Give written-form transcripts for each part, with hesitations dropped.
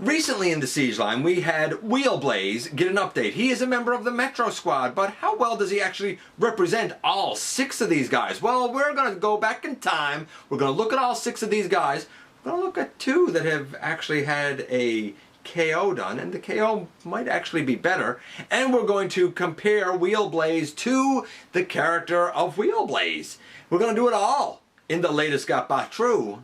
Recently in the Siege line, we had Wheel Blaze get an update. He is a member of the Metro Squad, but how well does he actually represent all 6 of these guys? Well, we're going to go back in time. We're going to look at all 6 of these guys. We're going to look at 2 that have actually had a KO done, and the KO might actually be better. And we're going to compare Wheel Blaze to the character of Wheel Blaze. We're going to do it all in the latest GotBot True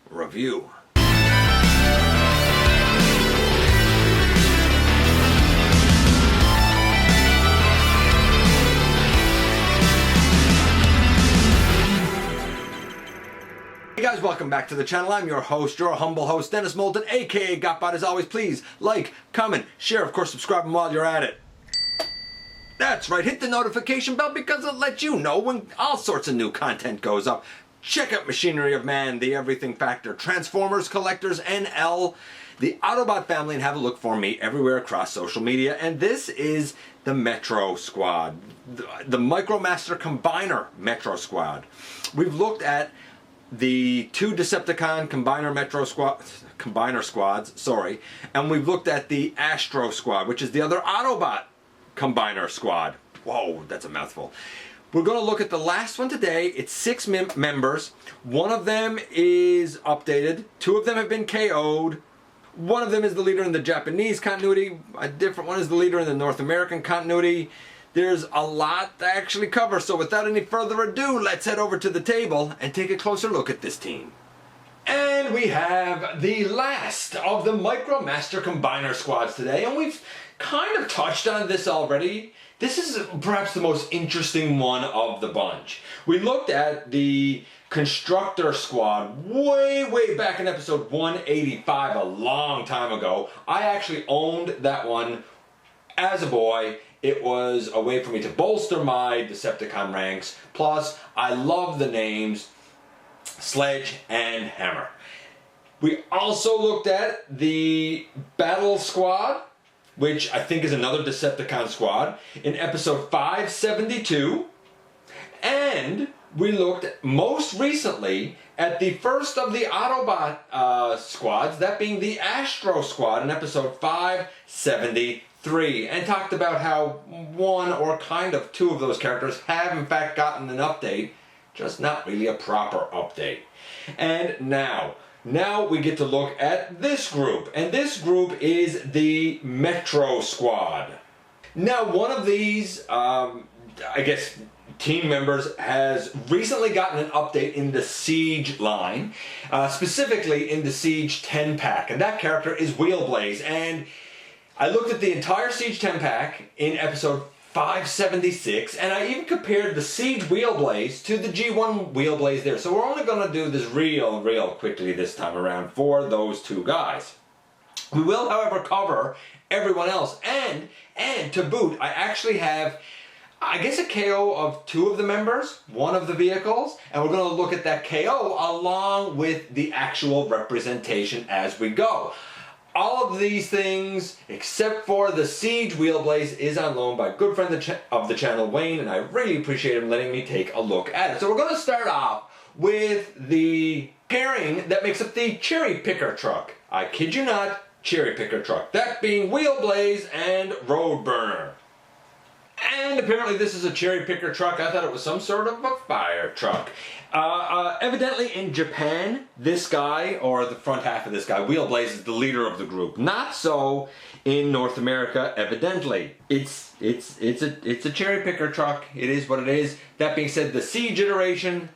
review. Hey guys, welcome back to the channel. I'm your host, your humble host, Dennis Moulton, aka GotBot. As always, please like, comment, share, of course, subscribe while you're at it. That's right, hit the notification bell because it'll let you know when all sorts of new content goes up. Check out Machinery of Man, The Everything Factor, Transformers, Collectors, NL, the Autobot family, and have a look for me everywhere across social media. And this is the Metro Squad, the Micromaster Combiner Metro Squad. We've looked at the 2 Decepticon Combiner Squads, and we've looked at the Astro Squad, which is the other Autobot Combiner Squad. Whoa, that's a mouthful. We're going to look at the last one today. It's 6 members. 1 of them is updated. 2 of them have been KO'd. 1 of them is the leader in the Japanese continuity. A different one is the leader in the North American continuity. There's a lot to actually cover, so without any further ado, let's head over to the table and take a closer look at this team. And we have the last of the Micromaster Combiner Squads today, and we've kind of touched on this already. This is perhaps the most interesting one of the bunch. We looked at the Constructor Squad way back in episode 185, a long time ago. I actually owned that one as a boy. It was a way for me to bolster my Decepticon ranks. Plus, I love the names Sledge and Hammer. We also looked at the Battle Squad, which I think is another Decepticon squad, in episode 572. And we looked most recently at the first of the Autobot squads, that being the Astro Squad, in episode 573. And talked about how 1 or kind of 2 of those characters have in fact gotten an update, just not really a proper update. And now we get to look at this group, and this group is the Metro Squad. Now, one of these, I guess, team members has recently gotten an update in the Siege line, specifically in the Siege 10-pack, and that character is Wheel Blaze. And I looked at the entire Siege 10-pack in episode 576, and I even compared the Siege Wheel Blaze to the G1 Wheel Blaze there. So we're only going to do this real quickly this time around for those 2 guys. We will, however, cover everyone else, and to boot, I actually have, I guess, a KO of 2 of the members, 1 of the vehicles, and we're going to look at that KO along with the actual representation as we go. All of these things, except for the Siege Wheel Blaze, is on loan by a good friend of the channel, Wayne, and I really appreciate him letting me take a look at it. So we're going to start off with the pairing that makes up the cherry picker truck. I kid you not, cherry picker truck. That being Wheel Blaze and Roadburner. And apparently this is a cherry picker truck. I thought it was some sort of a fire truck. Evidently in Japan, this guy, or the front half of this guy, Wheel Blaze, is the leader of the group. Not so in North America, evidently. It's a cherry picker truck. It is what it is. That being said, the Siege iteration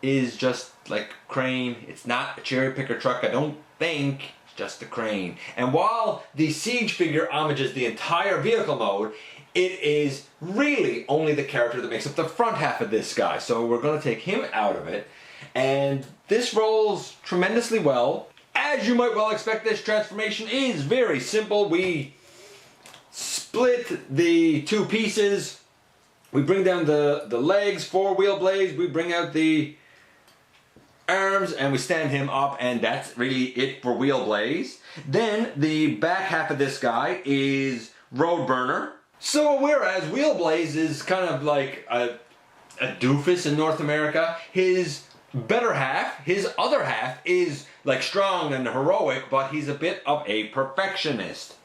is just like Crane. It's not a cherry picker truck, I don't think. It's just a Crane. And while the Siege figure homages the entire vehicle mode, it is really only the character that makes up the front half of this guy. So we're going to take him out of it. And this rolls tremendously well. As you might well expect, this transformation is very simple. We split the 2 pieces. We bring down the legs for Wheel Blaze. We bring out the arms and we stand him up, and that's really it for Wheel Blaze. Then the back half of this guy is Roadburner. So whereas Wheel Blaze is kind of like a doofus in North America, his better half, his other half, is like strong and heroic, but he's a bit of a perfectionist.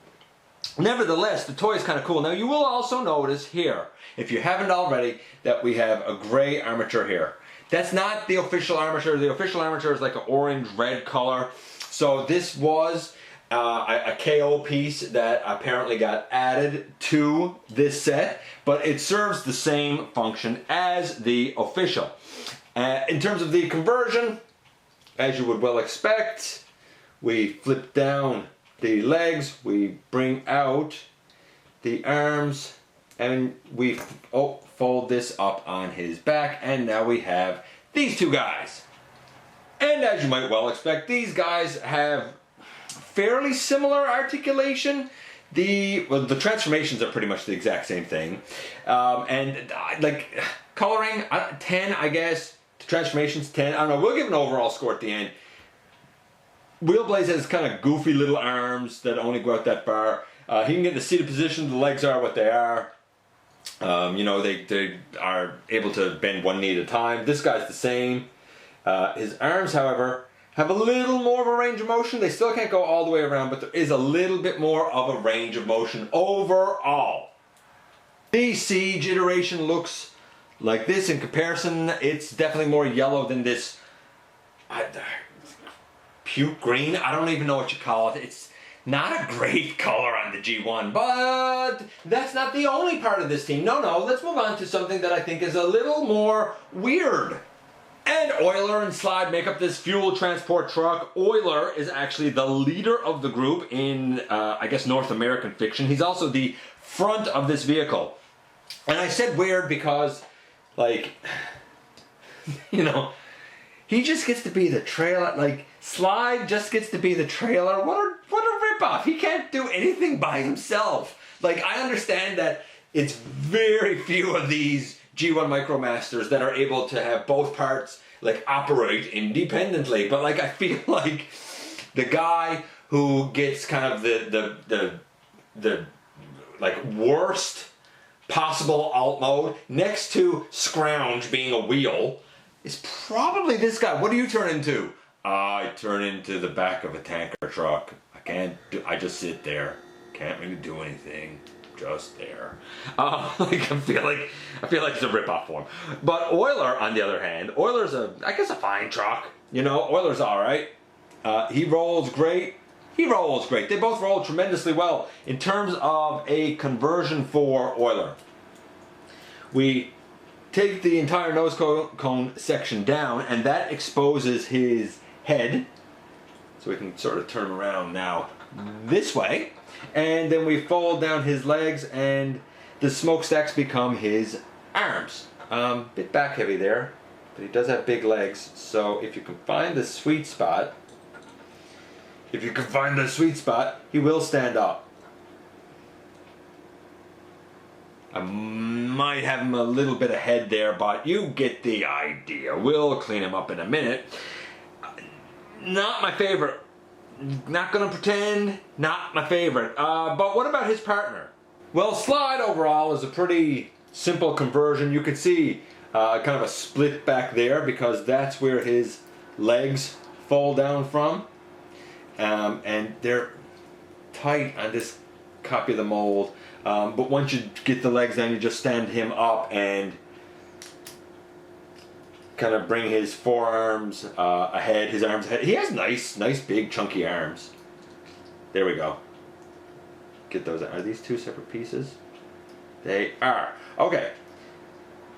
Nevertheless, the toy is kind of cool. Now you will also notice here, if you haven't already, that we have a gray armature here. That's not the official armature. The official armature is like an orange-red color. So this was a KO piece that apparently got added to this set, but it serves the same function as the official. In terms of the conversion, as you would well expect, we flip down the legs, we bring out the arms, and we fold this up on his back, and now we have these two guys. And as you might well expect, these guys have fairly similar articulation. The transformations are pretty much the exact same thing. Like coloring, 10 I guess. The transformations 10. I don't know, we'll give an overall score at the end. Wheel Blaze has kind of goofy little arms that only go out that far. He can get in the seated position, the legs are what they are. You know, they are able to bend one knee at a time. This guy's the same. His arms, however, have a little more of a range of motion. They still can't go all the way around, but there is a little bit more of a range of motion overall. The Siege iteration looks like this. In comparison, it's definitely more yellow than this puke green. I don't even know what you call it. It's not a great color on the G1, but that's not the only part of this team. No, let's move on to something that I think is a little more weird. And Euler and Slide make up this fuel transport truck. Euler is actually the leader of the group in, I guess, North American fiction. He's also the front of this vehicle. And I said weird because, like, you know, he just gets to be the trailer. Like, Slide just gets to be the trailer. What a ripoff. He can't do anything by himself. Like, I understand that it's very few of these G1 Micromasters that are able to have both parts like operate independently, but like I feel like the guy who gets kind of the like worst possible alt mode next to Scrounge being a wheel is probably this guy. What do you turn into? I turn into the back of a tanker truck. I just sit there. Can't really do anything. Just there. Like I feel like it's a ripoff for him. But Euler, on the other hand, Euler's I guess a fine truck. You know, Euler's all right. He rolls great. He rolls great. They both roll tremendously well. In terms of a conversion for Euler, we take the entire nose cone section down, and that exposes his head. So we can sort of turn him around now this way. And then we fold down his legs, and the smokestacks become his arms. Bit back heavy there, but he does have big legs. So if you can find the sweet spot, he will stand up. I might have him a little bit ahead there, but you get the idea. We'll clean him up in a minute. Not my favorite. Not gonna pretend, not my favorite. But what about his partner? Well, Slide overall is a pretty simple conversion. You can see kind of a split back there because that's where his legs fall down from. And they're tight on this copy of the mold. But once you get the legs down, you just stand him up and kind of bring his forearms ahead, his arms ahead. He has nice big chunky arms. There we go. Get those. Are these two separate pieces? They are. Okay.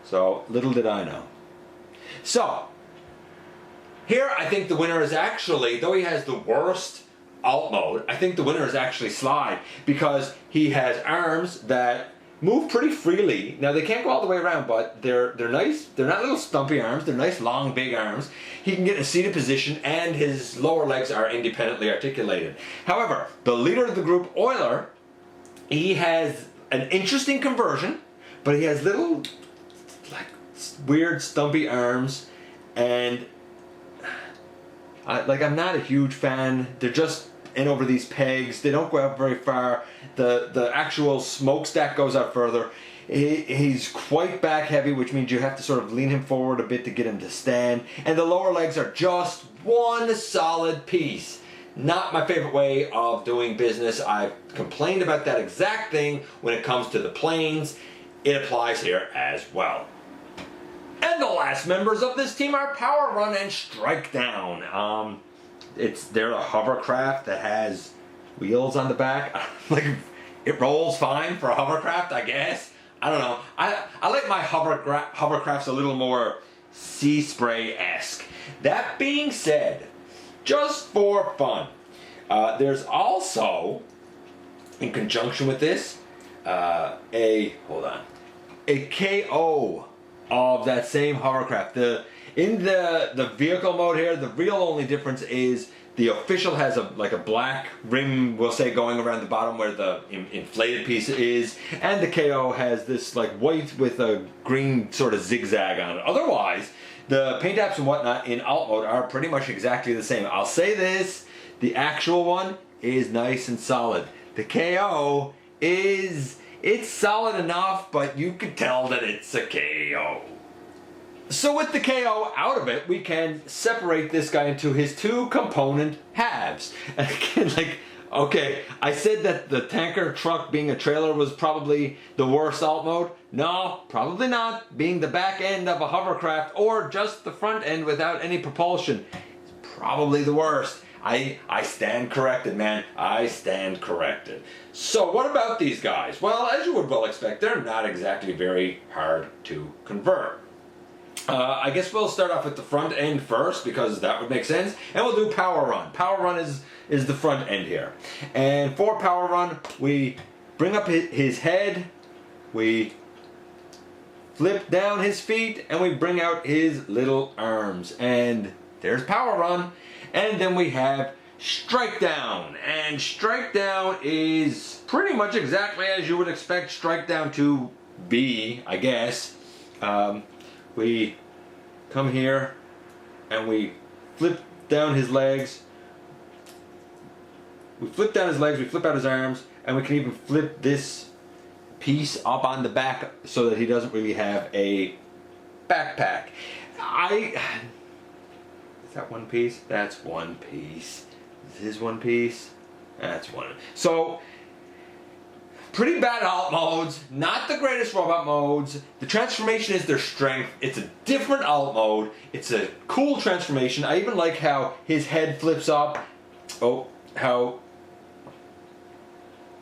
So little did I know. So here I think the winner is actually, though he has the worst alt mode, I think the winner is actually Slide because he has arms that move pretty freely. Now they can't go all the way around, but they're nice. They're not little stumpy arms. They're nice, long, big arms. He can get in a seated position, and his lower legs are independently articulated. However, the leader of the group, Euler, he has an interesting conversion, but he has little, like, weird, stumpy arms, and I'm not a huge fan. They're just in over these pegs. They don't go out very far. The actual smokestack goes out further. He's quite back heavy, which means you have to sort of lean him forward a bit to get him to stand. And the lower legs are just one solid piece. Not my favorite way of doing business. I've complained about that exact thing when it comes to the planes. It applies here as well. And the last members of this team are Power Run and Strike Down. They're a hovercraft that has wheels on the back. Like, it rolls fine for a hovercraft, I guess. I don't know. I like my hovercrafts a little more sea spray-esque. That being said, just for fun, there's also, in conjunction with this, a KO of that same hovercraft. In the vehicle mode here, the real only difference is the official has a black rim, we'll say, going around the bottom where the inflated piece is, and the KO has this like white with a green sort of zigzag on it. Otherwise, the paint apps and whatnot in alt mode are pretty much exactly the same. I'll say this, the actual one is nice and solid. The KO it's solid enough, but you can tell that it's a KO. So with the KO out of it, we can separate this guy into his two component halves. And again, okay, I said that the tanker truck being a trailer was probably the worst alt mode. No, probably not. Being the back end of a hovercraft or just the front end without any propulsion is probably the worst. I stand corrected, man. I stand corrected. So what about these guys? Well, as you would well expect, they're not exactly very hard to convert. I guess we'll start off with the front end first because that would make sense, and we'll do Power Run. Power Run is the front end here. And for Power Run, we bring up his head, we flip down his feet, and we bring out his little arms. And there's Power Run. And then we have Strike Down. And Strike Down is pretty much exactly as you would expect Strike Down to be, I guess. We come here and we flip down his legs. We flip down his legs, we flip out his arms, and we can even flip this piece up on the back so that he doesn't really have a backpack. Is that one piece? That's one piece. Is this one piece? That's one. So, pretty bad alt modes, not the greatest robot modes. The transformation is their strength. It's a different alt mode. It's a cool transformation. I even like how his head flips up. How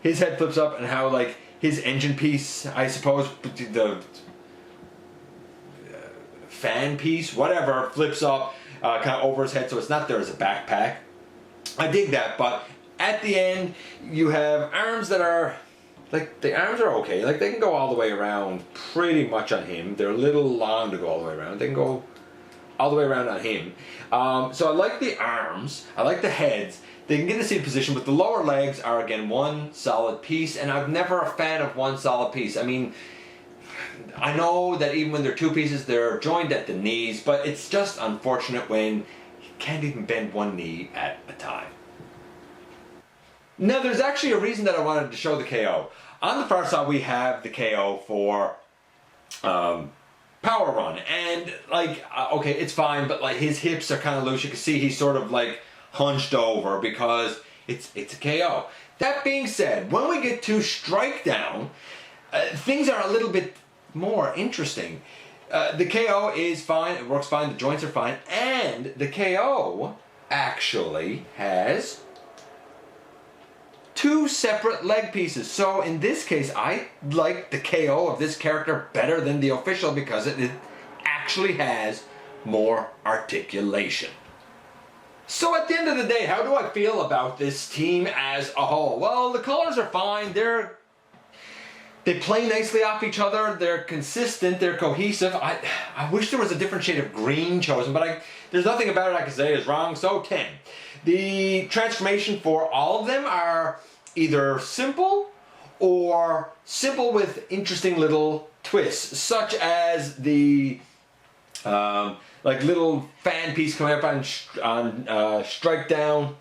his head flips up and how like his engine piece, I suppose, the fan piece, whatever, flips up kind of over his head so it's not there as a backpack. I dig that, but at the end you have arms that are like, the arms are okay. Like, they can go all the way around pretty much on him. They're a little long to go all the way around. They can go all the way around on him. So I like the arms. I like the heads. They can get in the seat position, but the lower legs are, again, one solid piece, and I'm never a fan of one solid piece. I mean, I know that even when they're two pieces, they're joined at the knees, but it's just unfortunate when you can't even bend one knee at a time. Now, there's actually a reason that I wanted to show the KO. On the far side, we have the KO for Power Run, and like, okay, it's fine, but like his hips are kind of loose. You can see he's sort of like hunched over because it's a KO. That being said, when we get to Strike Down, things are a little bit more interesting. The KO is fine, it works fine, the joints are fine, and the KO actually has two separate leg pieces. So in this case, I like the KO of this character better than the official because it actually has more articulation. So at the end of the day, how do I feel about this team as a whole? Well, the colors are fine. They play nicely off each other. They're consistent. They're cohesive. I wish there was a different shade of green chosen, but there's nothing about it I can say is wrong, so 10. The transformation for all of them are either simple or simple with interesting little twists, such as the like little fan piece coming up on Strike Down,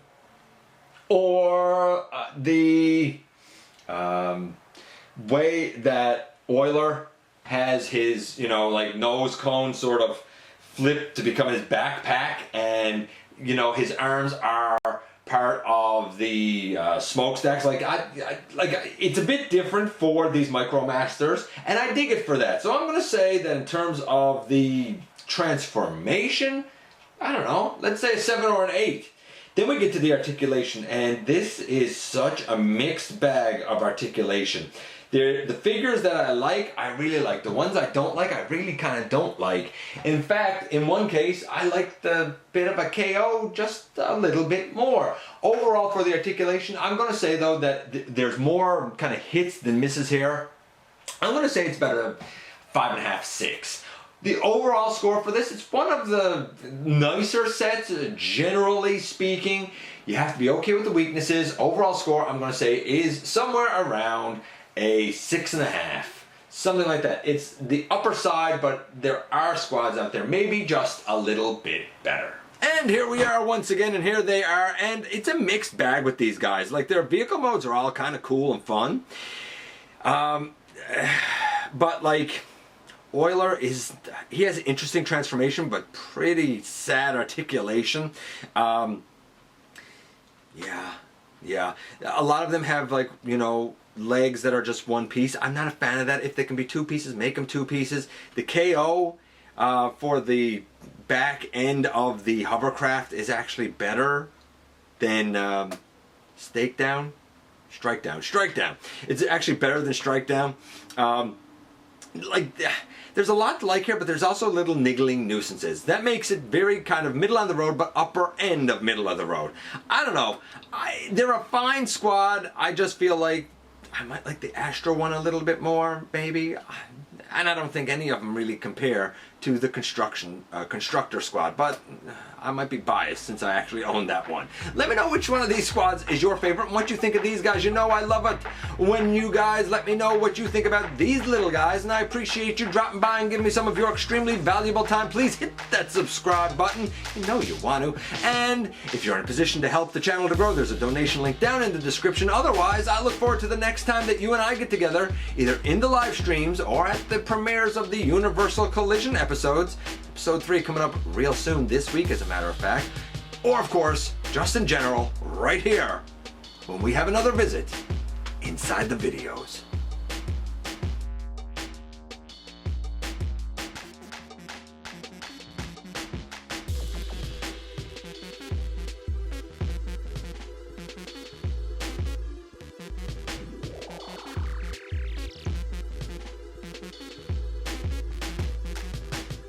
or the way that Euler has his, you know, like nose cone sort of flipped to become his backpack, and you know, his arms are part of the smokestacks. Like it's a bit different for these Micromasters, and I dig it for that. So I'm gonna say that in terms of the transformation, I don't know, let's say a 7 or an 8. Then we get to the articulation, and this is such a mixed bag of articulation. The figures that I really like. The ones I don't like, I really kind of don't like. In fact, in one case, I like the bit of a KO just a little bit more. Overall, for the articulation, I'm going to say, though, that there's more kind of hits than misses here. I'm going to say it's about a 5.5, 6. The overall score for this, it's one of the nicer sets, generally speaking. You have to be okay with the weaknesses. Overall score, I'm going to say, is somewhere around a 6.5, something like that. It's the upper side, but there are squads out there maybe just a little bit better. And here we are once again, and here they are, and it's a mixed bag with these guys. Like, their vehicle modes are all kind of cool and fun, but like Euler he has interesting transformation but pretty sad articulation. Yeah, a lot of them have, like, you know, legs that are just one piece. I'm not a fan of that. If they can be two pieces, make them two pieces. The KO for the back end of the hovercraft is actually better than strike down. It's actually better than strike down. There's a lot to like here, but there's also little niggling nuisances. That makes it very kind of middle of the road, but upper end of middle of the road. I don't know. They're a fine squad. I just feel like I might like the Astro one a little bit more, maybe. And I don't think any of them really compare to the Constructor squad, but I might be biased since I actually own that one. Let me know which one of these squads is your favorite and what you think of these guys. You know I love it when you guys let me know what you think about these little guys, and I appreciate you dropping by and giving me some of your extremely valuable time. Please hit that subscribe button. You know you want to. And if you're in a position to help the channel to grow, there's a donation link down in the description. Otherwise, I look forward to the next time that you and I get together, either in the live streams or at the premieres of the Universal Collision episodes. Episode 3 coming up real soon this week, as a matter of fact. Or, of course, just in general, right here, when we have another visit inside the videos.